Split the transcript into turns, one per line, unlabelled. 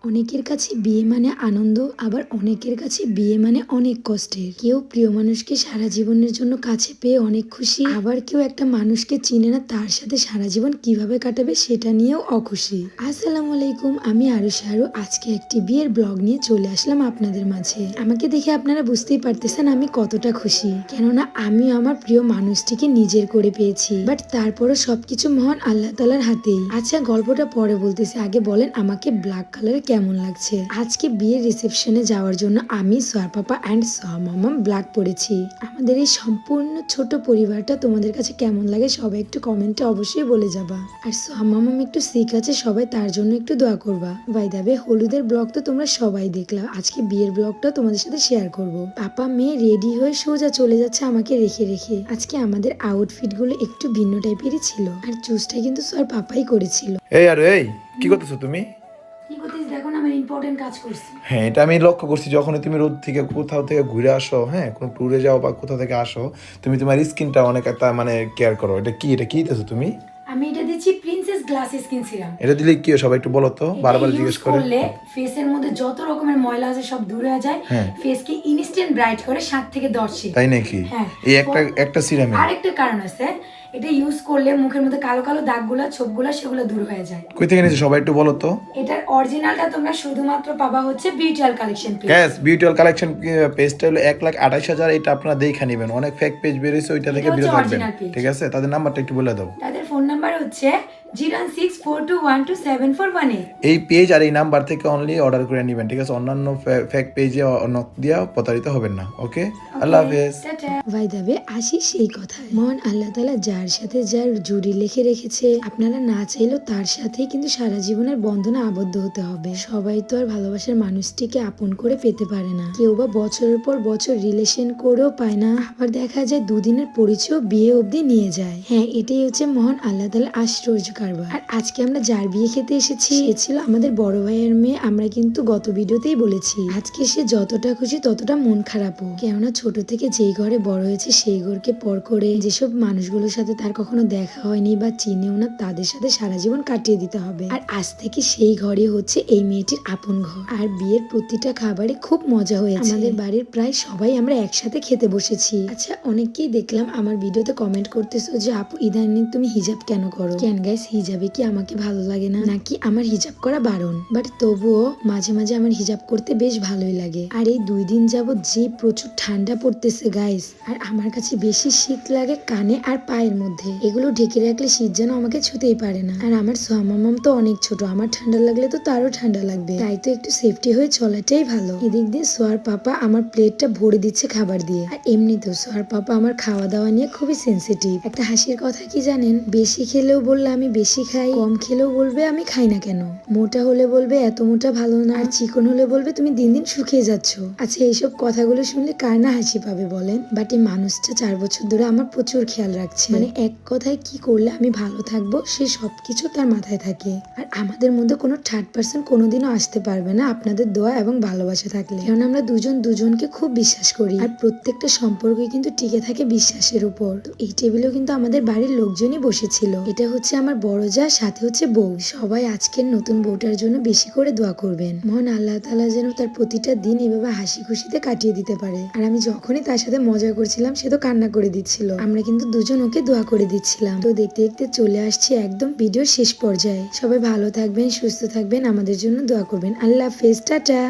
অনেকের কাছে বিয়ে মানে আনন্দ, আবার অনেকের কাছে বিয়ে মানে অনেক কষ্টের। কেউ প্রিয় মানুষকে সারা জীবনের জন্য কাছে পেয়ে অনেক খুশি, আবার কেউ একটা মানুষকে চিনে না, তার সাথে সারা জীবন কিভাবে কাটাবে সেটা নিয়েও অখুশি। আসসালামু আলাইকুম, আমি আরুষা আরু। আজকে একটি বিয়ের ব্লগ নিয়ে চলে আসলাম আপনাদের মাঝে। আমাকে দেখে আপনারা বুঝতেই পারতেছেন আমি কতটা খুশি, কেননা আমিও আমার প্রিয় মানুষটিকে নিজের করে পেয়েছি। বাট তারপরও সবকিছু মহান আল্লাহ তাআলার হাতেই। আচ্ছা, গল্পটা পরে বলতেছি, আগে বলেন আমাকে ব্ল্যাক কালার কেমন লাগছে। আজকে বিয়ের রিসেপশনে যাওয়ার জন্য আমি, সোহার পাপা অ্যান্ড সোহা মামা ব্ল্যাক পরেছি। আমাদের এই সম্পূর্ণ ছোট পরিবারটা তোমাদের কাছে কেমন লাগে সবাই একটু কমেন্টে অবশ্যই বলে যাবা। আর সোহা মামাম একটু সিক আছে, সবাই তার জন্য একটু দোয়া করবা। বাই দ্য ওয়ে, হলুদের ব্লগ তো তোমরা সবাই দেখলা, আজকে বিয়ের ব্লগটা তোমাদের সাথে শেয়ার করব। পাপা মেয়ে রেডি হয়ে সোজা চলে যাচ্ছে আমাকে রেখে রেখে। আজকে আমাদের আউটফিট গুলো একটু ভিন্ন টাইপেরই ছিল, আর চুজটা কিন্তু সোহার পাপাই করেছিল।
এই কি করতেছো তুমি?
কি করতেছিস দেখো না, আমার ইম্পর্টেন্ট কাজ করছি।
হ্যাঁ, এটা আমি লক্ষ্য করছি, যখনই তুমি রোদ থেকে কোথাও থেকে ঘুরে আসো, হ্যাঁ, কোনো ট্যুরে যাও বা কোথাও থেকে আসো, তুমি তোমার স্কিনটা অনেক একটা মানে কেয়ার করো। এটা কি দিতেছো তুমি?
আমি এটা দিচ্ছি প্রিন্সেস গ্লাস স্কিন সিরাম।
এটা দিলে কি হয় সবাই একটু বলো তো, বারবার জিজ্ঞেস করে।
করলে ফেসের মধ্যে যত রকমের ময়লা আছে সব দূর হয়ে যায়,
হ্যাঁ।
ফেসকে ইনস্ট্যান্ট ব্রাইট করে 7 থেকে 10।
তাই নাকি?
হ্যাঁ।
এই একটা সিরামে
আরেকটা কারণ আছে, এটা ইউজ করলে মুখের মধ্যে কালো কালো দাগগুলা, ছোপগুলা, সেগুলো দূর হয়ে যায়।
কই থেকে নিয়েছো সবাই একটু বলো তো।
এটার অরিজিনালটা তোমরা শুধুমাত্র পাবা হচ্ছে বিউটিয়াল কালেকশন পেজ।
গ্যাস বিউটিয়াল কালেকশন পেজটা হলো 1,28,000। এটা আপনারা দেখে নেবেন, অনেক ফেক পেজ বেরিয়েছে, ওইটা থেকে বিরত থাকবেন, ঠিক আছে? তাদের নাম্বারটা একটু বলে দাও।
তাদের ফোন নাম্বার হচ্ছে 01642127418।
এই পেজ আর এই নাম্বার থেকে অনলি অর্ডার করে নেবেন, ঠিক আছে? অন্যান্য ফেক পেজে নক দিয়া প্রতারিত হবেন না। ওকে, আল্লাহ হাফেজ। ভাই দাবে আসি সেই কথায়, মহান আল্লাহ তাআলা যার সাথে যার জুড়ি লিখে রেখেছে, আপনারা না চাইলেও তার সাথেই কিন্তু সারা জীবনের বন্ধনে আবদ্ধ হতে হবে। সবাই তো আর ভালোবাসার মানুষটিকে আপন করে পেতে পারে না, কেউ বা বছরের পর বছর রিলেশন করেও পায় না, আবার দেখা যায় দুদিনের পরিচয় বিয়ে অবধি নিয়ে যায়। হ্যাঁ, এটাই হচ্ছে মহান আল্লাহ তাআলার আশ্চর্য কারবার। আর আজকে আমরা যার বিয়ে খেতে এসেছি সে ছিল আমাদের বড় ভাইয়ের মেয়ে। আমরা কিন্তু গত ভিডিওতেই বলেছি আজকে সে যতটা খুশি ততটা মন খারাপও, কেননা ছোট থেকে যেই ঘরে বড় হয়েছে সেই ঘরকে পর করে যেসব মানুষগুলোর সাথে তার কখনো দেখা হয়নি বা চিনেও না, তাদের সাথে সারা জীবন কাটিয়ে দিতে হবে। আর আজ থেকে সেই ঘরই হচ্ছে এই মেয়েটির আপন ঘর। আর বিয়ের প্রতিটা খাবারে খুব মজা হয়েছে। আমাদের বাড়ির প্রায় সবাই আমরা একসাথে খেতে বসেছি। আচ্ছা, অনেককেই দেখলাম আমার ভিডিওতে কমেন্ট করতেছো যে আপু ইদানিং তুমি হিজাব কেন করো? কেন গাইস, হিজাবে কি আমাকে ভালো লাগে না নাকি আমার হিজাব করা বারণ? বাট তবুও মাঝে মাঝে আমার হিজাব করতে বেশ ভালোই লাগে। আর এই 2 দিন যাবত যে প্রচুর ঠান্ডা পড়তেছে গাইস, আর আমার কাছে বেশি শীত লাগে কানে আর পায়ের মধ্যে। এগুলো ঢেকে রাখলে শীত যেন আমাকে ছুতেই পারে না। আর আমার সোহা মামাম তো অনেক ছোট, আমার ঠান্ডা লাগলে তো তারও ঠান্ডা লাগবে, তাই তো একটু সেফটি হয়ে চলাটাই ভালো। এদিক দিয়ে সোহার পাপা আমার প্লেটটা ভরে দিচ্ছে খাবার দিয়ে। আর এমনিতেও সোহার পাপা আমার খাওয়া দাওয়া নিয়ে খুবই সেন্সিটিভ। একটা হাসির কথা কি জানেন, বেশি খেলেও বললে আমি বেশি খাই, কম খেলেও বলবে আমি খাই না কেন, মোটা হলে বলবে এত মোটা ভালো না, আর চিকন হলে বলবে তুমি দিন দিন শুকিয়ে যাচ্ছ। আচ্ছা, এইসব কথাগুলো শুনলে কার না হাসি পাবে বলেন? বাট এই মানুষটা 4 বছর ধরে আমার প্রচুর খেয়াল রাখছে। মানে এক কথায় কি করলে আমি ভালো থাকবো সে সবকিছু তার মাথায় থাকে। আর আমাদের মধ্যে কোনো থার্ড পার্সন কোনোদিনও আসতে পারবে না আপনাদের দোয়া এবং ভালোবাসা থাকলে, কারণ আমরা দুজন দুজনকে খুব বিশ্বাস করি। আর প্রত্যেকটা সম্পর্ক কিন্তু টিকে থাকে বিশ্বাসের উপর। তো এই টেবিলেও কিন্তু আমাদের বাড়ির লোকজনই বসেছিল। এটা হচ্ছে আমার বড় যা, সাথে হচ্ছে বউ। সবাই আজকের নতুন বউটার জন্য বেশি করে দোয়া করবেন, মহান আল্লাহ তাআলা যেন তার প্রতিটা দিন এভাবে হাসি খুশিতে কাটিয়ে দিতে পারে। আর আমি যখনই তার সাথে মজা করছিলাম সে তো কান্না করে দিচ্ছিল, আমরা কিন্তু দুজন ওকে দোয়া করে দিচ্ছিলাম। তো দেখতে দেখতে চলে আসছি একদম ভিডিওর শেষ পর্যায়ে। সবাই ভালো থাকবেন, সুস্থ থাকবেন, আমাদের জন্য দোয়া করবেন। আল্লাহ হাফেজ, টাটা।